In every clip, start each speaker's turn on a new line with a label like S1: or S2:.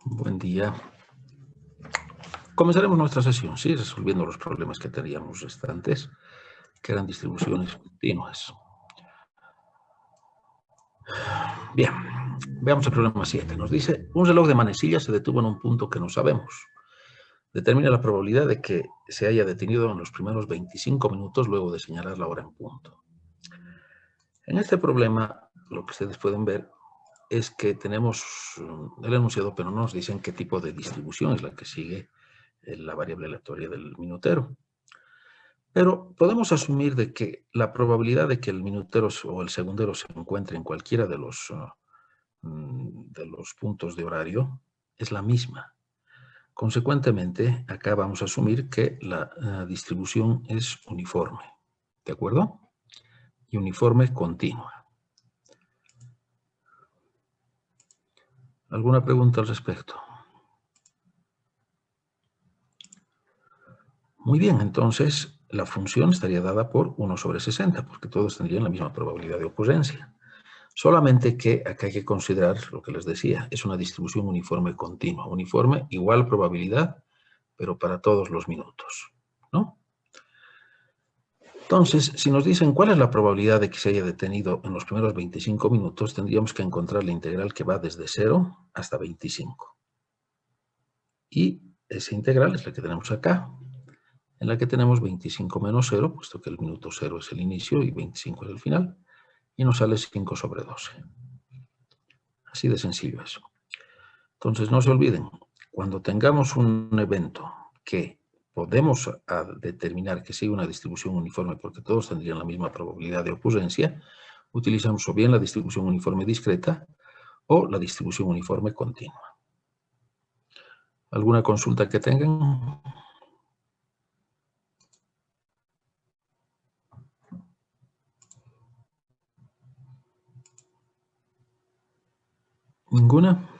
S1: Buen día. Comenzaremos nuestra sesión, ¿sí? Resolviendo los problemas que teníamos restantes, que eran distribuciones continuas. Bien, veamos el problema 7. Nos dice, un reloj de manecillas se detuvo en un punto que no sabemos. Determina la probabilidad de que se haya detenido en los primeros 25 minutos luego de señalar la hora en punto. En este problema, lo que ustedes pueden ver es que tenemos el enunciado, pero no nos dicen qué tipo de distribución es la que sigue la variable aleatoria del minutero. Pero podemos asumir de que la probabilidad de que el minutero o el segundero se encuentre en cualquiera de los puntos de horario es la misma. Consecuentemente, acá vamos a asumir que la distribución es uniforme, ¿de acuerdo? Y uniforme continua. ¿Alguna pregunta al respecto? Muy bien, entonces la función estaría dada por 1 sobre 60, porque todos tendrían la misma probabilidad de ocurrencia. Solamente que acá hay que considerar lo que les decía, es una distribución uniforme continua. Uniforme igual probabilidad, pero para todos los minutos, ¿no? Entonces, si nos dicen cuál es la probabilidad de que se haya detenido en los primeros 25 minutos, tendríamos que encontrar la integral que va desde 0 hasta 25. Y esa integral es la que tenemos acá, en la que tenemos 25 menos 0, puesto que el minuto 0 es el inicio y 25 es el final, y nos sale 5 sobre 12. Así de sencillo eso. Entonces, no se olviden, cuando tengamos un evento que podemos determinar que sigue una distribución uniforme porque todos tendrían la misma probabilidad de ocurrencia, utilizamos o bien la distribución uniforme discreta o la distribución uniforme continua. ¿Alguna consulta que tengan? ¿Ninguna?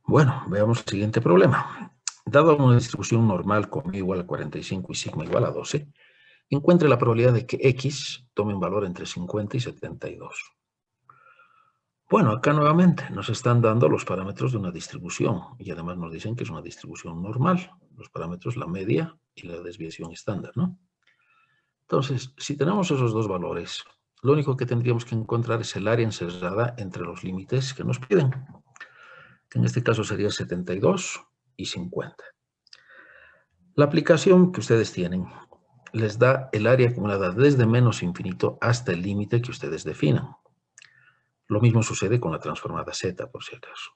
S1: Bueno, veamos el siguiente problema. Dado una distribución normal con μ igual a 45 y sigma igual a 12, encuentre la probabilidad de que x tome un valor entre 50 y 72. Bueno, acá nuevamente nos están dando los parámetros de una distribución y además nos dicen que es una distribución normal. Los parámetros, la media y la desviación estándar, ¿no? Entonces, si tenemos esos dos valores, lo único que tendríamos que encontrar es el área encerrada entre los límites que nos piden, que en este caso sería 72 y 50. La aplicación que ustedes tienen les da el área acumulada desde menos infinito hasta el límite que ustedes definan. Lo mismo sucede con la transformada z, por si acaso.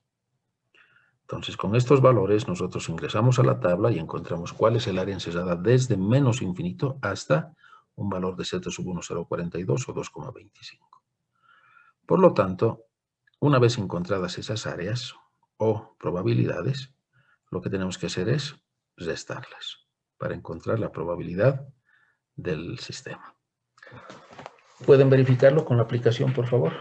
S1: Entonces, con estos valores, nosotros ingresamos a la tabla y encontramos cuál es el área encerrada desde menos infinito hasta un valor de z sub 1, 0,42 o 2,25. Por lo tanto, una vez encontradas esas áreas o probabilidades, lo que tenemos que hacer es restarlas para encontrar la probabilidad del sistema. ¿Pueden verificarlo con la aplicación, por favor?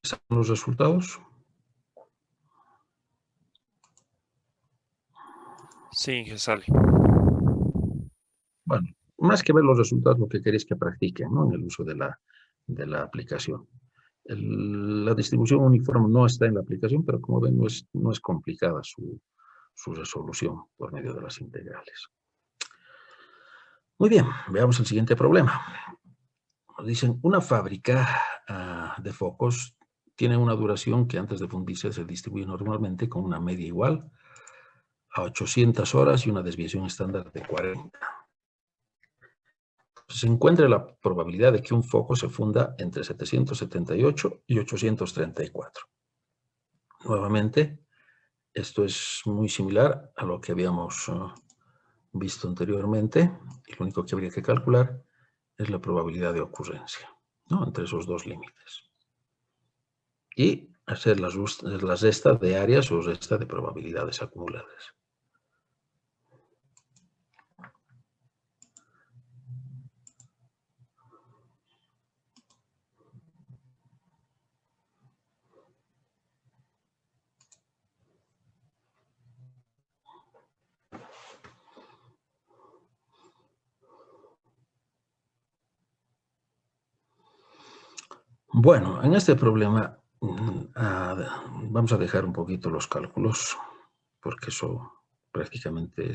S1: ¿Están los resultados?
S2: Sí, que sale.
S1: Bueno, más que ver los resultados, lo que queréis que practiquen, ¿no? En el uso de la aplicación. La distribución uniforme no está en la aplicación, pero como ven, no es complicada su resolución por medio de las integrales. Muy bien, veamos el siguiente problema. Nos dicen, una fábrica de focos tiene una duración que antes de fundirse se distribuye normalmente con una media igual a 800 horas y una desviación estándar de 40. Se encuentra la probabilidad de que un foco se funda entre 778 y 834. Nuevamente, esto es muy similar a lo que habíamos visto anteriormente, y lo único que habría que calcular es la probabilidad de ocurrencia. ¿no? Entre esos dos límites. Y hacer la resta de áreas o resta de probabilidades acumuladas. Bueno, en este problema vamos a dejar un poquito los cálculos, porque eso prácticamente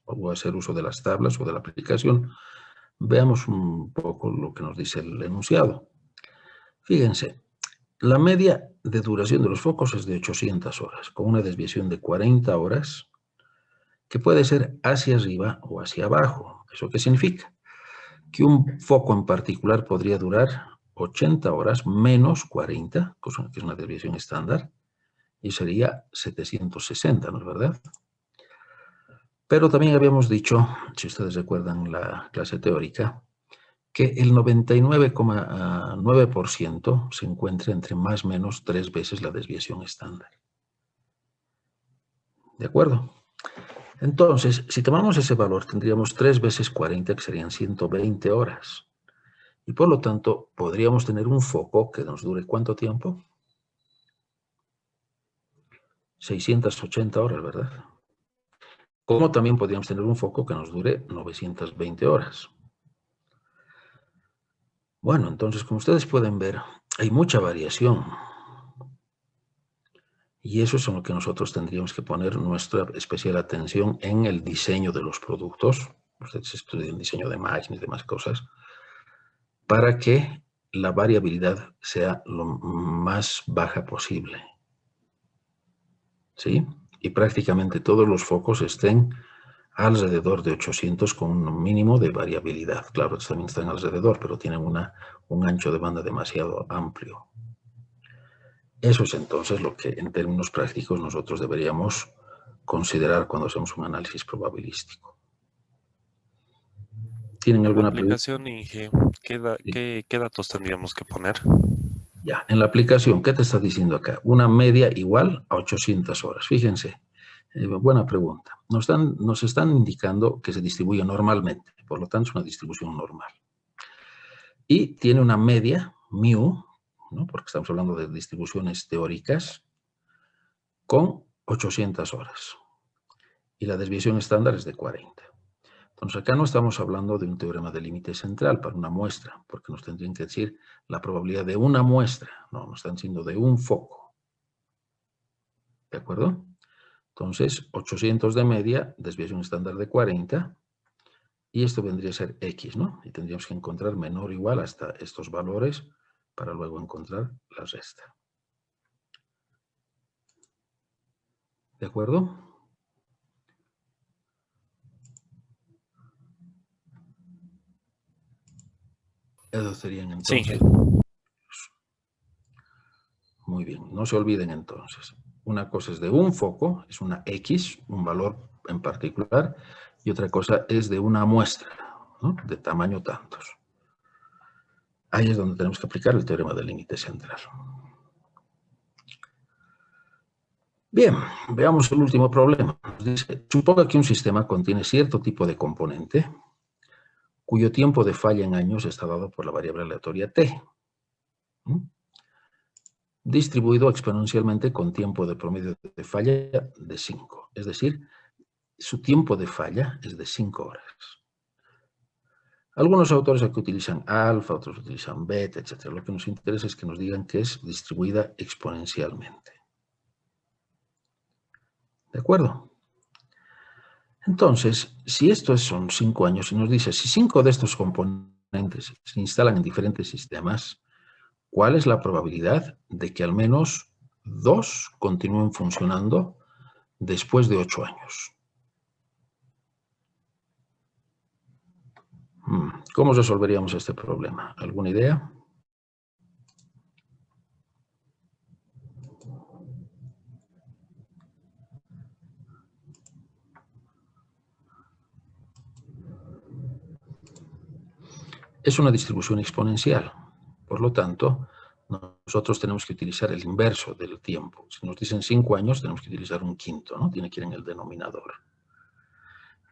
S1: o hacer uso de las tablas o de la aplicación. Veamos un poco lo que nos dice el enunciado. Fíjense, la media de duración de los focos es de 800 horas, con una desviación de 40 horas, que puede ser hacia arriba o hacia abajo. ¿Eso qué significa? Que un foco en particular podría durar 80 horas menos 40, que es una desviación estándar, y sería 760, ¿no es verdad? Pero también habíamos dicho, si ustedes recuerdan la clase teórica, que el 99,9% se encuentra entre más o menos 3 veces la desviación estándar. ¿De acuerdo? Entonces, si tomamos ese valor, tendríamos 3 veces 40, que serían 120 horas. Y por lo tanto, podríamos tener un foco que nos dure ¿cuánto tiempo? 680 horas, ¿verdad? Como también podríamos tener un foco que nos dure 920 horas. Bueno, entonces, como ustedes pueden ver, hay mucha variación. Y eso es en lo que nosotros tendríamos que poner nuestra especial atención en el diseño de los productos. Ustedes estudian diseño de máquinas y demás cosas, para que la variabilidad sea lo más baja posible. ¿Sí? Y prácticamente todos los focos estén alrededor de 800 con un mínimo de variabilidad. Claro, también están alrededor, pero tienen un ancho de banda demasiado amplio. Eso es entonces lo que en términos prácticos nosotros deberíamos considerar cuando hacemos un análisis probabilístico. ¿Tienen
S2: En la
S1: alguna pregunta?
S2: aplicación, Inge,
S1: Sí.
S2: ¿qué datos tendríamos que poner?
S1: Ya, en la aplicación, ¿qué te está diciendo acá? Una media igual a 800 horas. Fíjense, buena pregunta. Nos están indicando que se distribuye normalmente, por lo tanto es una distribución normal. Y tiene una media, mu, ¿no? Porque estamos hablando de distribuciones teóricas, con 800 horas. Y la desviación estándar es de 40. Entonces acá no estamos hablando de un teorema de límite central para una muestra, porque nos tendrían que decir la probabilidad de una muestra. No, nos están diciendo de un foco. ¿De acuerdo? Entonces, 800 de media, desviación estándar de 40, y esto vendría a ser X, ¿no? Y tendríamos que encontrar menor o igual hasta estos valores para luego encontrar la resta. ¿De acuerdo? Esos serían
S2: Sí,
S1: entonces. Muy bien, no se olviden entonces. Una cosa es de un foco, es una X, un valor en particular, y otra cosa es de una muestra, ¿no? De tamaño tantos. Ahí es donde tenemos que aplicar el teorema del límite central. Bien, veamos el último problema. Dice, suponga que un sistema contiene cierto tipo de componente cuyo tiempo de falla en años está dado por la variable aleatoria t, distribuido exponencialmente con tiempo de promedio de falla de 5. Es decir, su tiempo de falla es de 5 horas. Algunos autores aquí utilizan alfa, otros utilizan beta, etc. Lo que nos interesa es que nos digan que es distribuida exponencialmente. ¿De acuerdo? Entonces, si esto son 5 años y nos dice, si 5 de estos componentes se instalan en diferentes sistemas, ¿cuál es la probabilidad de que al menos 2 continúen funcionando después de 8 años? ¿Cómo resolveríamos este problema? ¿Alguna idea? Es una distribución exponencial. Por lo tanto, nosotros tenemos que utilizar el inverso del tiempo. Si nos dicen 5 años, tenemos que utilizar un quinto, ¿no? Tiene que ir en el denominador.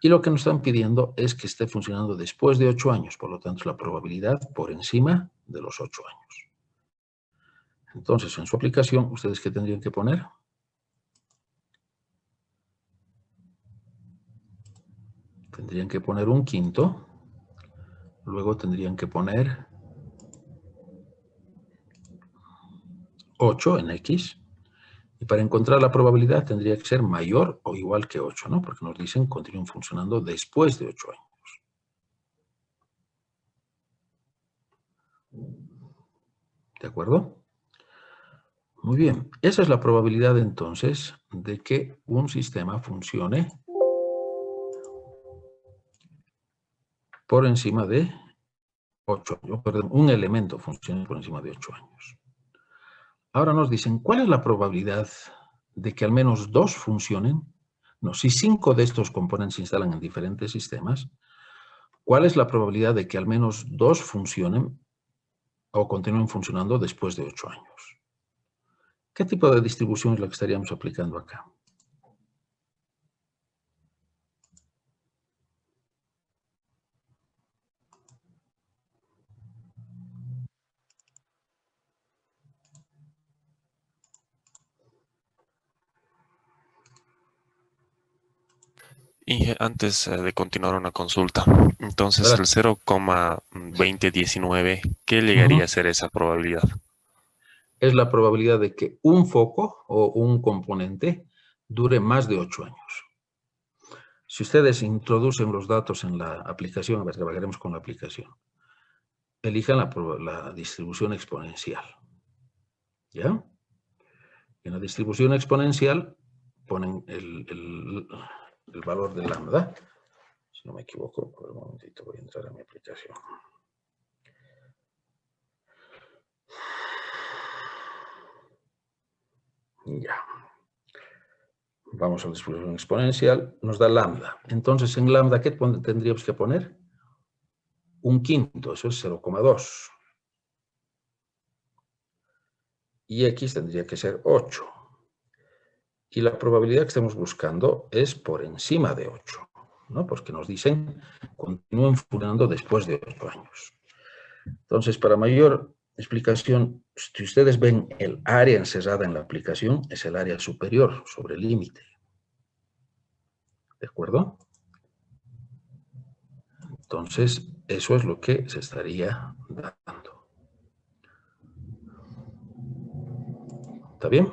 S1: Y lo que nos están pidiendo es que esté funcionando después de 8 años. Por lo tanto, la probabilidad por encima de los 8 años. Entonces, en su aplicación, ¿ustedes qué tendrían que poner? Tendrían que poner un quinto. Luego tendrían que poner 8 en X. Y para encontrar la probabilidad tendría que ser mayor o igual que 8, ¿no? Porque nos dicen continúen funcionando después de 8 años. ¿De acuerdo? Muy bien. Esa es la probabilidad entonces de que un sistema funcione por encima de 8 años. Perdón, un elemento funcione por encima de 8 años. Ahora nos dicen, ¿cuál es la probabilidad de que al menos 2 funcionen? No, si 5 de estos componentes se instalan en diferentes sistemas, ¿cuál es la probabilidad de que al menos 2 funcionen o continúen funcionando después de 8 años? ¿Qué tipo de distribución es la que estaríamos aplicando acá?
S2: Y antes de continuar una consulta, entonces el
S1: Adelante.
S2: 0,2019, ¿qué llegaría
S1: Ujú.
S2: a ser esa probabilidad?
S1: Es la probabilidad de que un foco o un componente dure más de 8 años. Si ustedes introducen los datos en la aplicación, a ver, trabajaremos con la aplicación, elijan la distribución exponencial. ¿Ya? En la distribución exponencial ponen el valor de lambda. Si no me equivoco, por un momentito voy a entrar a mi aplicación. Ya. Vamos a la distribución exponencial, nos da lambda. Entonces, en lambda, ¿qué tendríamos que poner? Un quinto, eso es 0,2. Y X tendría que ser 8. Y la probabilidad que estamos buscando es por encima de 8, ¿no? Porque nos dicen continúen funcionando después de 8 años. Entonces, para mayor explicación, si ustedes ven el área encerrada en la aplicación, es el área superior sobre el límite. ¿De acuerdo? Entonces, eso es lo que se estaría dando. ¿Está bien?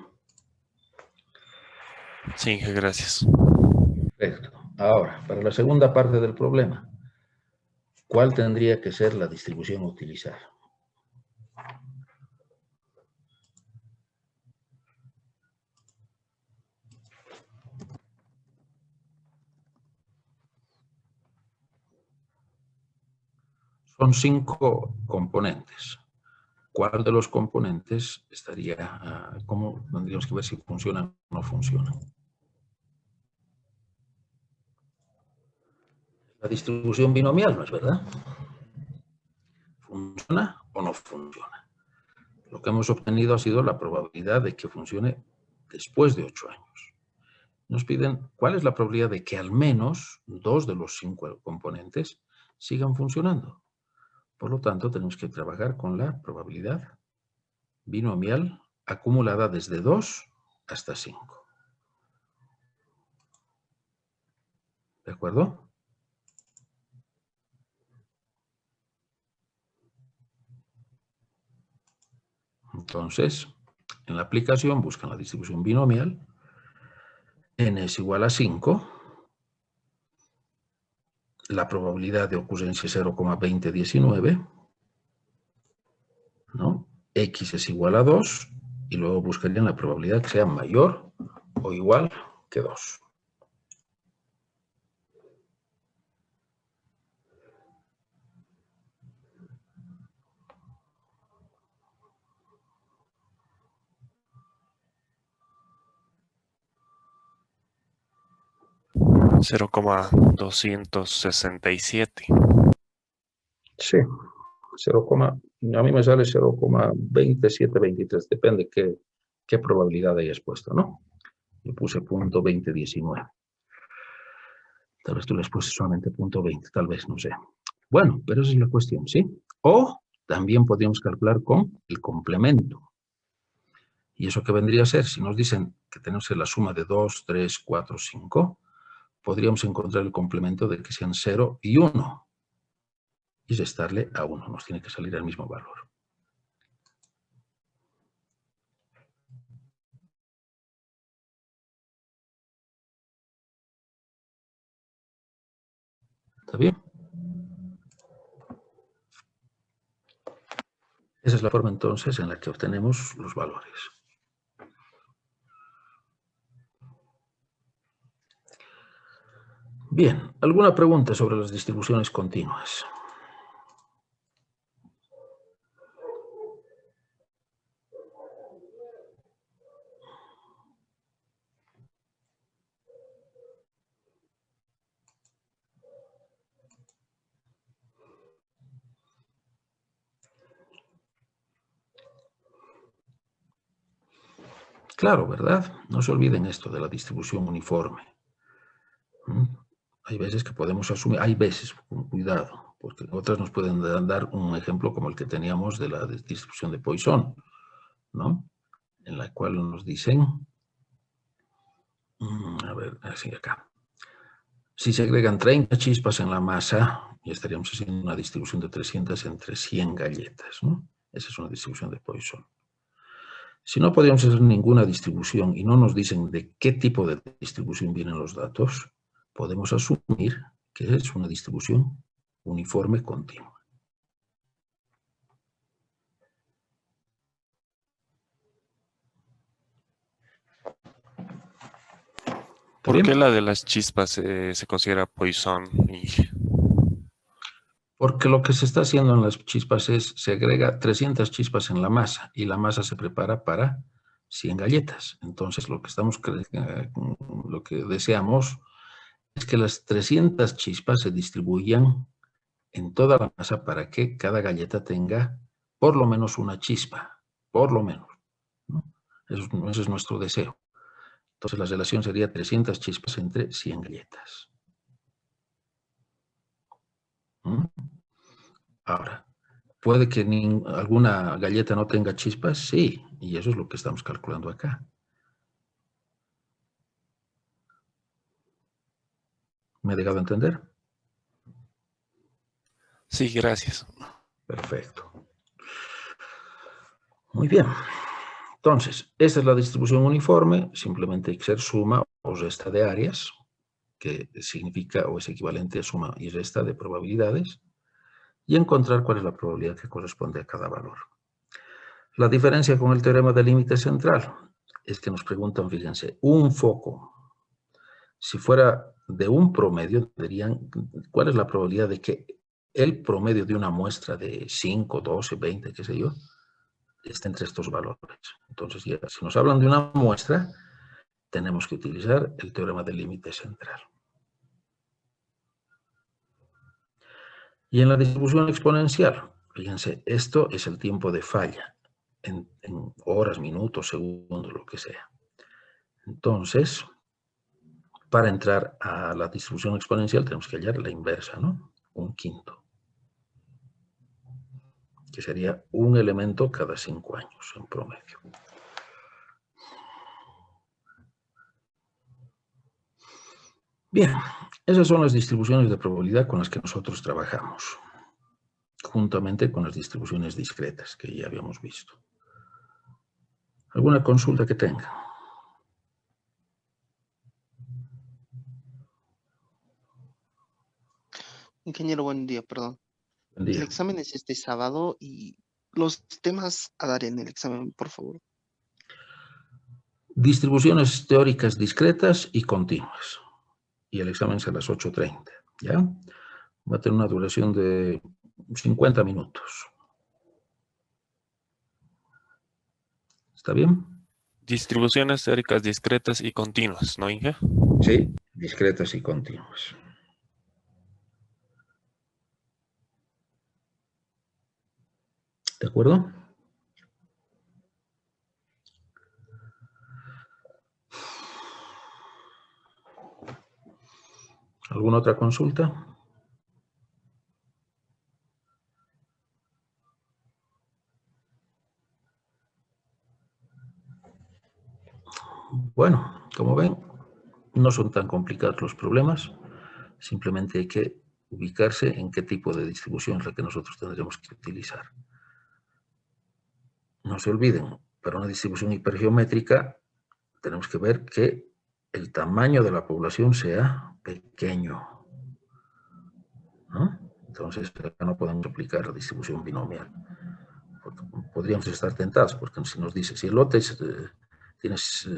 S2: Sí, gracias.
S1: Perfecto. Ahora, para la segunda parte del problema, ¿cuál tendría que ser la distribución a utilizar? Son 5 componentes. ¿Cuál de los componentes estaría, cómo tendríamos que ver si funcionan o no funcionan? La distribución binomial, ¿no es verdad? ¿Funciona o no funciona? Lo que hemos obtenido ha sido la probabilidad de que funcione después de 8 años. Nos piden cuál es la probabilidad de que al menos 2 de los 5 componentes sigan funcionando. Por lo tanto, tenemos que trabajar con la probabilidad binomial acumulada desde 2 hasta 5. ¿De acuerdo? Entonces, en la aplicación buscan la distribución binomial. N es igual a 5. La probabilidad de ocurrencia es 0,2019. ¿No? X es igual a 2. Y luego buscarían la probabilidad que sea mayor o igual que 2.
S2: $0,267.
S1: Sí, 0,267. A mí me sale 0,2723, depende qué probabilidad hayas puesto, ¿no? Yo puse punto 2019. Tal vez tú le has puesto solamente punto 20, tal vez, no sé. Bueno, pero esa es la cuestión, ¿sí? O también podríamos calcular con el complemento. ¿Y eso qué vendría a ser? Si nos dicen que tenemos la suma de 2, 3, 4, 5, podríamos encontrar el complemento de que sean 0 y 1. Y restarle a 1. Nos tiene que salir el mismo valor. ¿Está bien? Esa es la forma entonces en la que obtenemos los valores. Bien, ¿alguna pregunta sobre las distribuciones continuas? Claro, ¿verdad? No se olviden esto de la distribución uniforme. Hay veces que podemos asumir, hay veces, con cuidado, porque otras nos pueden dar un ejemplo como el que teníamos de la distribución de Poisson, ¿no? En la cual nos dicen, a ver, así acá. Si se agregan 30 chispas en la masa, ya estaríamos haciendo una distribución de 300 entre 100 galletas, ¿no? Esa es una distribución de Poisson. Si no podríamos hacer ninguna distribución y no nos dicen de qué tipo de distribución vienen los datos, podemos asumir que es una distribución uniforme continua.
S2: ¿Por qué
S1: ¿Bien?
S2: la de las chispas se considera Poisson?
S1: Porque lo que se está haciendo en las chispas es, se agrega 300 chispas en la masa y la masa se prepara para 100 galletas. Entonces, lo que deseamos es que las 300 chispas se distribuyan en toda la masa para que cada galleta tenga por lo menos una chispa, por lo menos, ¿no? Ese es nuestro deseo. Entonces, la relación sería 300 chispas entre 100 galletas. ¿Mm? Ahora, ¿puede que alguna galleta no tenga chispas? Sí, y eso es lo que estamos calculando acá. ¿Me he dejado entender?
S2: Sí, gracias.
S1: Perfecto. Muy bien. Entonces, esta es la distribución uniforme. Simplemente hay que hacer suma o resta de áreas, que significa o es equivalente a suma y resta de probabilidades, y encontrar cuál es la probabilidad que corresponde a cada valor. La diferencia con el teorema del límite central es que nos preguntan, fíjense, un foco. Si fuera de un promedio, dirían, ¿cuál es la probabilidad de que el promedio de una muestra de 5, 12, 20, qué sé yo, esté entre estos valores? Entonces, ya, si nos hablan de una muestra, tenemos que utilizar el teorema del límite central. Y en la distribución exponencial, fíjense, esto es el tiempo de falla, en horas, minutos, segundos, lo que sea. Entonces, para entrar a la distribución exponencial tenemos que hallar la inversa, ¿no? Un quinto, que sería un elemento cada 5 años en promedio. Bien, esas son las distribuciones de probabilidad con las que nosotros trabajamos, juntamente con las distribuciones discretas que ya habíamos visto. ¿Alguna consulta que tenga?
S3: Ingeniero, buen día, perdón.
S1: Buen
S3: El
S1: día.
S3: examen es este sábado y los temas a dar en el examen, por favor.
S1: Distribuciones teóricas discretas y continuas. Y el examen es a las 8:30, ¿ya? Va a tener una duración de 50 minutos. ¿Está bien?
S2: Distribuciones teóricas discretas y continuas, ¿no, Inge?
S1: Sí, discretas y continuas. ¿De acuerdo? ¿Alguna otra consulta? Bueno, como ven, no son tan complicados los problemas. Simplemente hay que ubicarse en qué tipo de distribución es la que nosotros tendremos que utilizar. No se olviden, para una distribución hipergeométrica tenemos que ver que el tamaño de la población sea pequeño, ¿no? Entonces, acá no podemos aplicar la distribución binomial. Podríamos estar tentados, porque si nos dice, si el lote tienes...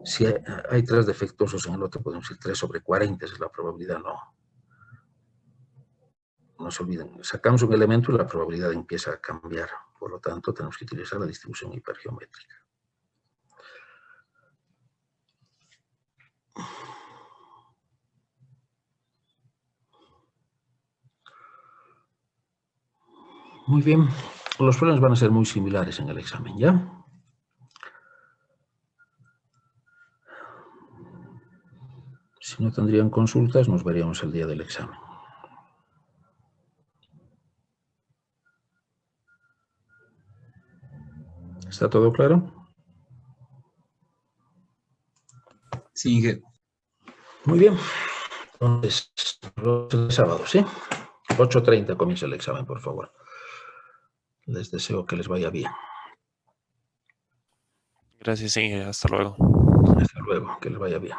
S1: si hay 3 defectuosos en el lote, podemos decir 3 sobre 40, esa es la probabilidad, no. No se olviden, sacamos un elemento y la probabilidad empieza a cambiar. Por lo tanto, tenemos que utilizar la distribución hipergeométrica. Muy bien, los problemas van a ser muy similares en el examen, ¿ya? Si no tendrían consultas, nos veríamos el día del examen. ¿Está todo claro?
S4: Sí, Inge.
S1: Muy bien. Entonces, el sábado, ¿sí? 8:30 comienza el examen, por favor. Les deseo que les vaya bien.
S2: Gracias, Inge. Hasta luego.
S1: Hasta luego, que les vaya bien.